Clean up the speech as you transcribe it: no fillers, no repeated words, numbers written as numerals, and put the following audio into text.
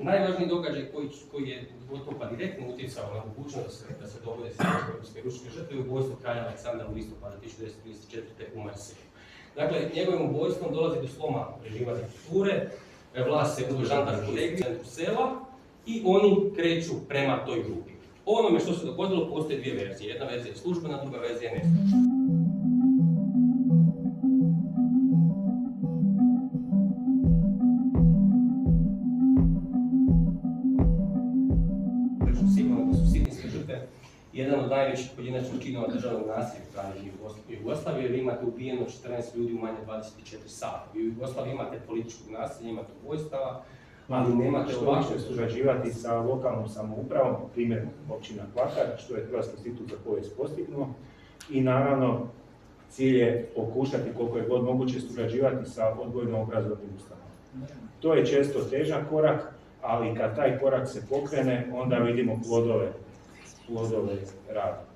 najvažniji događaj koji je gotovo pa direktno utjecao na mogućnost da se dogode srpske ruške žrtve je ubojstvo kralja Aleksandra u listopadu 1934. u Marseju. Dakle, njegovim ubojstvom dolazi do sloma režima diktature, vlast se u žandarsku regiju, centru sela i oni kreću prema toj grupi. O onome što se dogodilo postoje dvije verzije. Jedna verzija je službena, druga verzija je neslužbena. Sigurno da su sitinske žrtve jedan od najvećih pojedinačnih činova državnog nasilja u Kraljevini Jugoslavije, jer imate ubijeno 14 ljudi u manje 24 sata. Vi u Jugoslaviji imate političkog nasilja, imate ubojstava, ali nemate ovako surađivati sa lokalnom samoupravom, primjer općina Kvakar, što je Hrvatski institut za povijest postignuo. I naravno, cilj je pokušati koliko je god moguće surađivati sa odgojno-obrazovnim ustanovama. To je često težak korak, ali kad taj korak se pokrene, onda vidimo plodove rada.